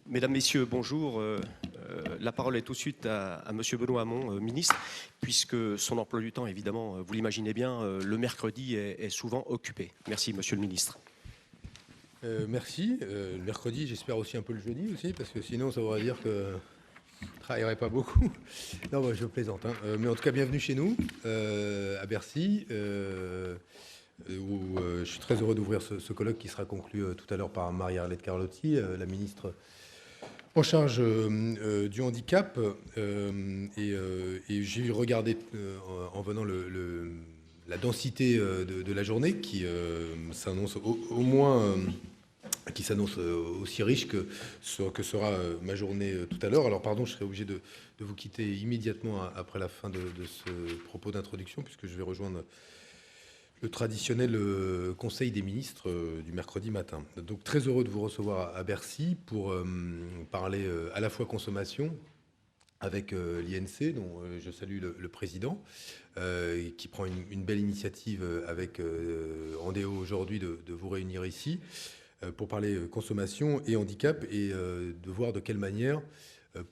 Mesdames, Messieurs, bonjour. La parole est tout de suite à Monsieur Benoît Hamon, ministre, puisque son emploi du temps, évidemment, vous l'imaginez bien, le mercredi est souvent occupé. Merci, Monsieur le ministre. Merci. Le mercredi, j'espère aussi un peu le jeudi aussi, parce que sinon ça voudrait dire que je ne travaillerai pas beaucoup. Non, moi, je plaisante. Mais en tout cas, bienvenue chez nous, à Bercy, où je suis très heureux d'ouvrir ce colloque qui sera conclu tout à l'heure par Marie-Arlette Carlotti, la ministre en charge du handicap. Et j'ai regardé en venant la densité de la journée qui s'annonce au moins... qui s'annonce aussi riche que sera ma journée tout à l'heure. Alors pardon, je serai obligé de vous quitter immédiatement après la fin de ce propos d'introduction, puisque je vais rejoindre le traditionnel Conseil des ministres du mercredi matin. Donc très heureux de vous recevoir à Bercy pour parler à la fois consommation avec l'INC, dont je salue le président, qui prend une belle initiative avec Andéo aujourd'hui de vous réunir ici, pour parler consommation et handicap, et de voir de quelle manière,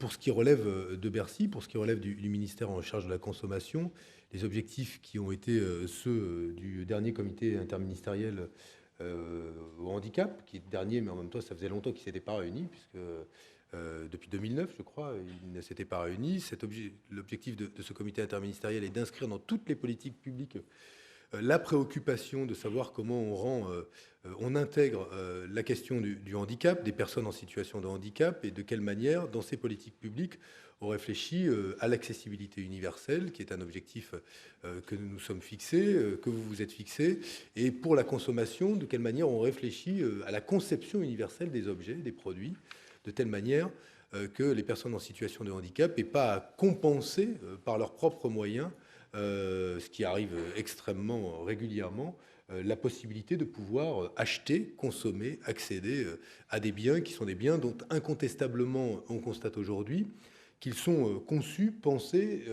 pour ce qui relève de Bercy, pour ce qui relève du ministère en charge de la consommation, les objectifs qui ont été ceux du dernier comité interministériel au handicap, qui est dernier, mais en même temps, ça faisait longtemps qu'il ne s'était pas réuni, puisque depuis 2009, je crois, il ne s'était pas réuni. L'objectif de ce comité interministériel est d'inscrire dans toutes les politiques publiques la préoccupation de savoir comment on intègre la question du handicap, des personnes en situation de handicap, et de quelle manière, dans ces politiques publiques, on réfléchit à l'accessibilité universelle, qui est un objectif que nous nous sommes fixés, que vous vous êtes fixés, et pour la consommation, de quelle manière on réfléchit à la conception universelle des objets, des produits, de telle manière que les personnes en situation de handicap n'aient pas à compenser par leurs propres moyens, ce qui arrive extrêmement régulièrement, la possibilité de pouvoir acheter, consommer, accéder à des biens qui sont des biens dont incontestablement on constate aujourd'hui qu'ils sont conçus, pensés,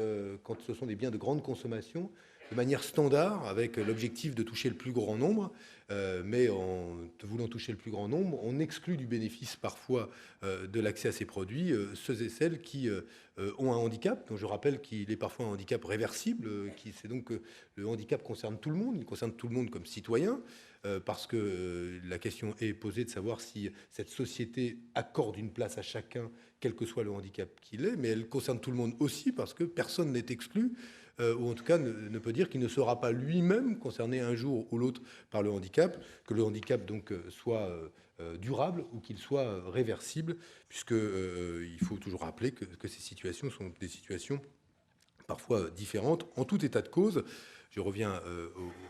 quand ce sont des biens de grande consommation, de manière standard, avec l'objectif de toucher le plus grand nombre, mais en voulant toucher le plus grand nombre, on exclut du bénéfice parfois de l'accès à ces produits ceux et celles qui ont un handicap, dont je rappelle qu'il est parfois un handicap réversible, c'est donc le handicap concerne tout le monde, il concerne tout le monde comme citoyen, parce que la question est posée de savoir si cette société accorde une place à chacun, quel que soit le handicap qu'il ait, mais elle concerne tout le monde aussi parce que personne n'est exclu, ou en tout cas ne peut dire qu'il ne sera pas lui-même concerné un jour ou l'autre par le handicap, que le handicap donc soit durable ou qu'il soit réversible, puisque il faut toujours rappeler que ces situations sont des situations parfois différentes. En tout état de cause, je reviens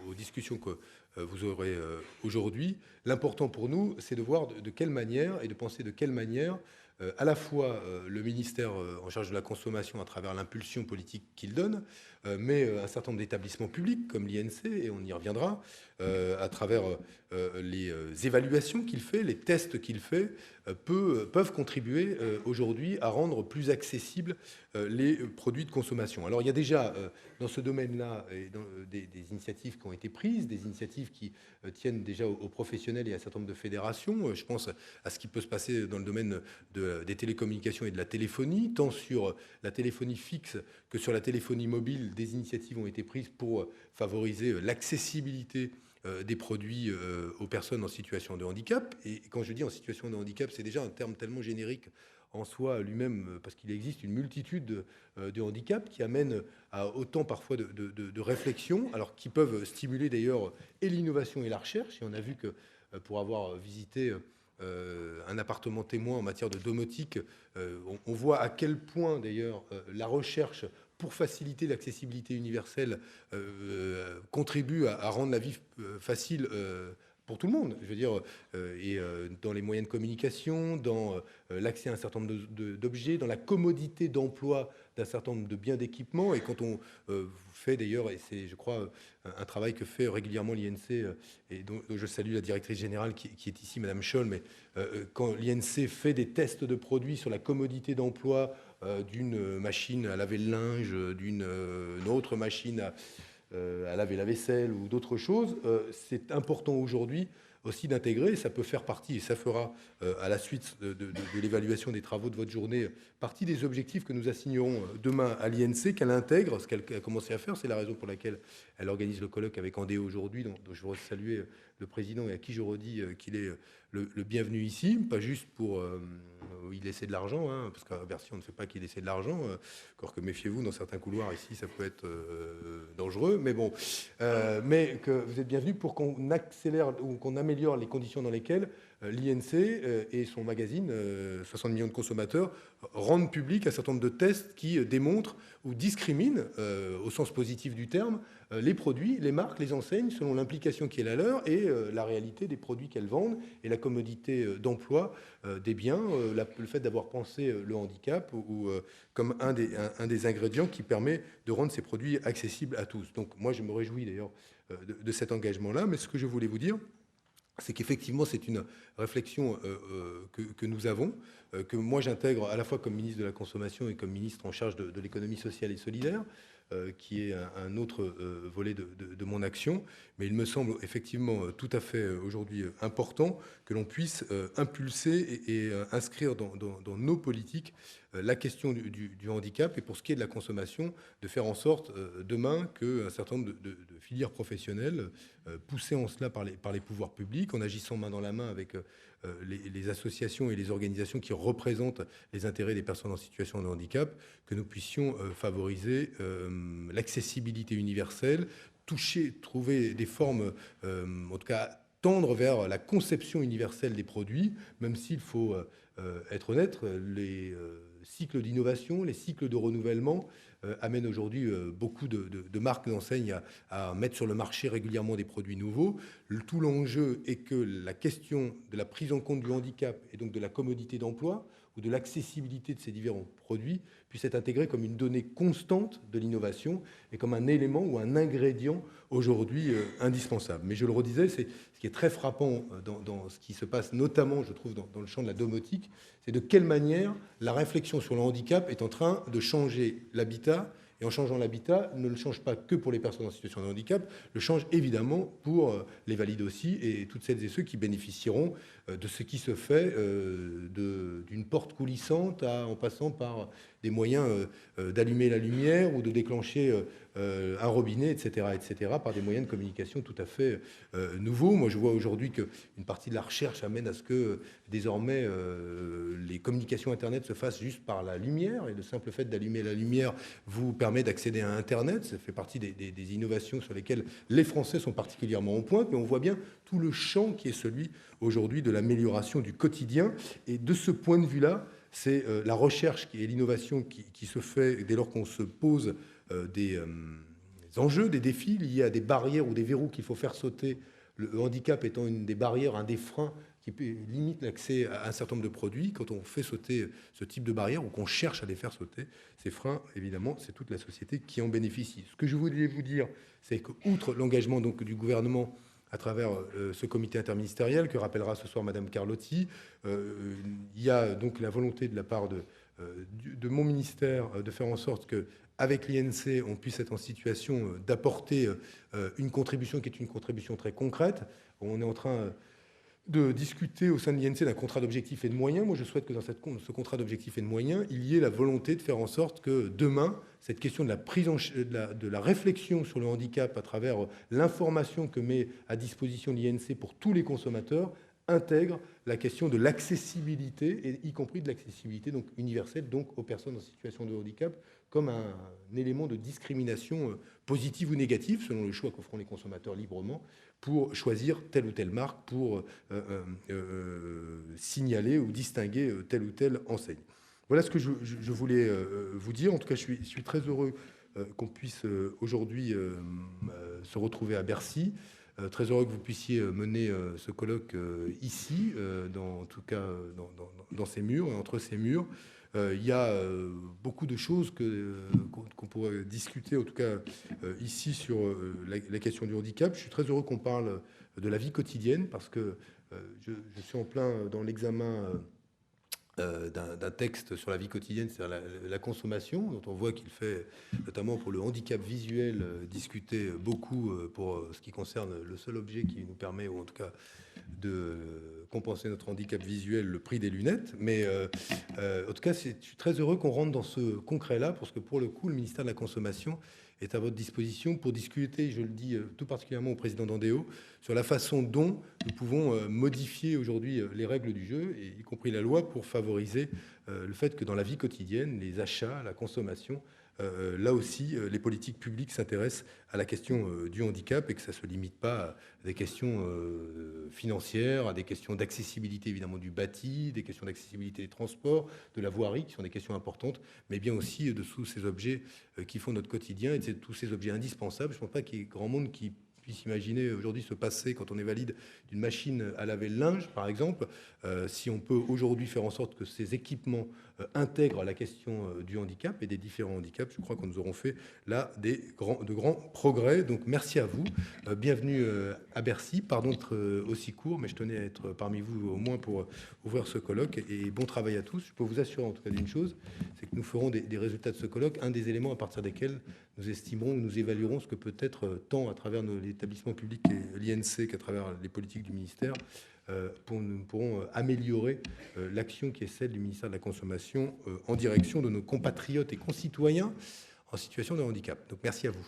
aux discussions que vous aurez aujourd'hui. L'important pour nous, c'est de voir de quelle manière et de penser de quelle manière à la fois le ministère en charge de la consommation à travers l'impulsion politique qu'il donne, mais un certain nombre d'établissements publics comme l'INC, et on y reviendra, à travers les évaluations qu'il fait, les tests qu'il fait, peuvent contribuer aujourd'hui à rendre plus accessibles les produits de consommation. Alors il y a déjà dans ce domaine-là des initiatives qui ont été prises, des initiatives qui tiennent déjà aux professionnels et à un certain nombre de fédérations. Je pense à ce qui peut se passer dans le domaine des télécommunications et de la téléphonie, tant sur la téléphonie fixe que sur la téléphonie mobile. Des initiatives ont été prises pour favoriser l'accessibilité des produits aux personnes en situation de handicap. Et quand je dis en situation de handicap, c'est déjà un terme tellement générique en soi lui-même, parce qu'il existe une multitude de handicaps qui amènent à autant parfois de réflexions, alors qui peuvent stimuler d'ailleurs et l'innovation et la recherche. Et on a vu que pour avoir visité un appartement témoin en matière de domotique, on voit à quel point d'ailleurs la recherche pour faciliter l'accessibilité universelle contribue à rendre la vie facile pour tout le monde, je veux dire, et dans les moyens de communication, dans l'accès à un certain nombre d'objets, dans la commodité d'emploi d'un certain nombre de biens d'équipement. Et quand on fait d'ailleurs, et c'est, je crois, un travail que fait régulièrement l'INC, et dont je salue la directrice générale qui est ici, Madame Scholl, mais quand l'INC fait des tests de produits sur la commodité d'emploi d'une machine à laver le linge, d'une autre machine à laver la vaisselle ou d'autres choses, c'est important aujourd'hui aussi d'intégrer, ça peut faire partie, et ça fera à la suite de l'évaluation des travaux de votre journée, partie des objectifs que nous assignerons demain à l'INC, qu'elle intègre, ce qu'elle a commencé à faire. C'est la raison pour laquelle elle organise le colloque avec Andéo aujourd'hui, dont je voudrais saluer le président et à qui je redis qu'il est le bienvenu ici, pas juste pour y laisser de l'argent, hein, parce qu'à Bercy on ne fait pas qu'il laisser de l'argent, encore que méfiez-vous, dans certains couloirs ici ça peut être dangereux, mais bon, mais que vous êtes bienvenu pour qu'on accélère ou qu'on améliore les conditions dans lesquelles l'INC et son magazine, 60 millions de consommateurs, rendent public un certain nombre de tests qui démontrent ou discriminent, au sens positif du terme, les produits, les marques, les enseignes, selon l'implication qui est la leur et la réalité des produits qu'elles vendent et la commodité d'emploi des biens, le fait d'avoir pensé le handicap ou comme un des ingrédients qui permet de rendre ces produits accessibles à tous. Donc moi, je me réjouis d'ailleurs de cet engagement-là, mais ce que je voulais vous dire, c'est qu'effectivement, c'est une réflexion que nous avons, que moi j'intègre à la fois comme ministre de la Consommation et comme ministre en charge de l'économie sociale et solidaire, qui est un autre volet de mon action. Mais il me semble effectivement tout à fait aujourd'hui important que l'on puisse impulser et inscrire dans nos politiques la question du handicap et pour ce qui est de la consommation, de faire en sorte demain qu'un certain nombre de filières professionnelles poussées en cela par les pouvoirs publics, en agissant main dans la main avec les associations et les organisations qui représentent les intérêts des personnes en situation de handicap, que nous puissions favoriser l'accessibilité universelle, trouver des formes, en tout cas tendre vers la conception universelle des produits, même s'il faut être honnête, les cycles d'innovation, les cycles de renouvellement amènent aujourd'hui beaucoup de marques d'enseignes à mettre sur le marché régulièrement des produits nouveaux. Tout l'enjeu est que la question de la prise en compte du handicap et donc de la commodité d'emploi ou de l'accessibilité de ces différents produits puisse être intégrée comme une donnée constante de l'innovation et comme un élément ou un ingrédient aujourd'hui indispensable. Mais je le redisais, c'est ce qui est très frappant dans ce qui se passe, notamment, je trouve, dans le champ de la domotique, c'est de quelle manière la réflexion sur le handicap est en train de changer l'habitat. Et en changeant l'habitat, ne le change pas que pour les personnes en situation de handicap, le change évidemment pour les valides aussi et toutes celles et ceux qui bénéficieront de ce qui se fait d'une porte coulissante en passant par des moyens d'allumer la lumière ou de déclencher un robinet, etc., par des moyens de communication tout à fait nouveaux. Moi, je vois aujourd'hui qu'une partie de la recherche amène à ce que désormais les communications Internet se fassent juste par la lumière, et le simple fait d'allumer la lumière vous permet d'accéder à Internet. Ça fait partie des innovations sur lesquelles les Français sont particulièrement en pointe, mais on voit bien tout le champ qui est celui aujourd'hui de l'amélioration du quotidien. Et de ce point de vue-là, c'est la recherche et l'innovation qui se fait dès lors qu'on se pose des enjeux, des défis liés à des barrières ou des verrous qu'il faut faire sauter, le handicap étant une des barrières, un des freins qui limite l'accès à un certain nombre de produits. Quand on fait sauter ce type de barrières ou qu'on cherche à les faire sauter, ces freins, évidemment, c'est toute la société qui en bénéficie. Ce que je voulais vous dire, c'est qu'outre l'engagement donc du gouvernement à travers ce comité interministériel que rappellera ce soir Madame Carlotti, il y a donc la volonté de la part de mon ministère de faire en sorte qu'avec l'INC, on puisse être en situation d'apporter une contribution qui est une contribution très concrète. On est en train de discuter au sein de l'INC d'un contrat d'objectifs et de moyens. Moi, je souhaite que dans ce contrat d'objectifs et de moyens, il y ait la volonté de faire en sorte que demain, cette question de la prise de la réflexion sur le handicap à travers l'information que met à disposition l'INC pour tous les consommateurs intègre la question de l'accessibilité, et y compris de l'accessibilité donc universelle donc aux personnes en situation de handicap, comme un élément de discrimination positive ou négative, selon le choix qu'offront les consommateurs librement, pour choisir telle ou telle marque, pour signaler ou distinguer telle ou telle enseigne. Voilà ce que je voulais vous dire. En tout cas, je suis très heureux qu'on puisse aujourd'hui se retrouver à Bercy. Très heureux que vous puissiez mener ce colloque ici, en tout cas dans ces murs, et entre ces murs. Il y a beaucoup de choses qu'on pourrait discuter, en tout cas ici, sur la question du handicap. Je suis très heureux qu'on parle de la vie quotidienne, parce que je suis en plein dans l'examen d'un texte sur la vie quotidienne, c'est-à-dire la consommation, dont on voit qu'il fait, notamment pour le handicap visuel, discuter beaucoup pour ce qui concerne le seul objet qui nous permet, ou en tout cas de compenser notre handicap visuel, le prix des lunettes. Mais en tout cas, je suis très heureux qu'on rentre dans ce concret-là, parce que pour le coup, le ministère de la Consommation est à votre disposition pour discuter, je le dis tout particulièrement au président d'Andéo, sur la façon dont nous pouvons modifier aujourd'hui les règles du jeu, y compris la loi, pour favoriser le fait que dans la vie quotidienne, les achats, la consommation, là aussi, les politiques publiques s'intéressent à la question du handicap et que ça ne se limite pas à des questions financières, à des questions d'accessibilité évidemment du bâti, des questions d'accessibilité des transports, de la voirie, qui sont des questions importantes, mais bien aussi de tous ces objets qui font notre quotidien et de tous ces objets indispensables. Je ne pense pas qu'il y ait grand monde qui puisse imaginer aujourd'hui se passer, quand on est valide, d'une machine à laver le linge, par exemple. Si on peut aujourd'hui faire en sorte que ces équipements intègrent la question du handicap et des différents handicaps, je crois que nous aurons fait là de grands progrès. Donc merci à vous. Bienvenue à Bercy. Pardon d'être aussi court, mais je tenais à être parmi vous au moins pour ouvrir ce colloque. Et bon travail à tous. Je peux vous assurer en tout cas d'une chose, c'est que nous ferons des résultats de ce colloque, un des éléments à partir desquels nous estimerons, nous évaluerons ce que peut être tant à travers l'établissement public et l'INC qu'à travers les politiques du ministère, nous pourrons améliorer l'action qui est celle du ministère de la Consommation en direction de nos compatriotes et concitoyens en situation de handicap. Donc merci à vous.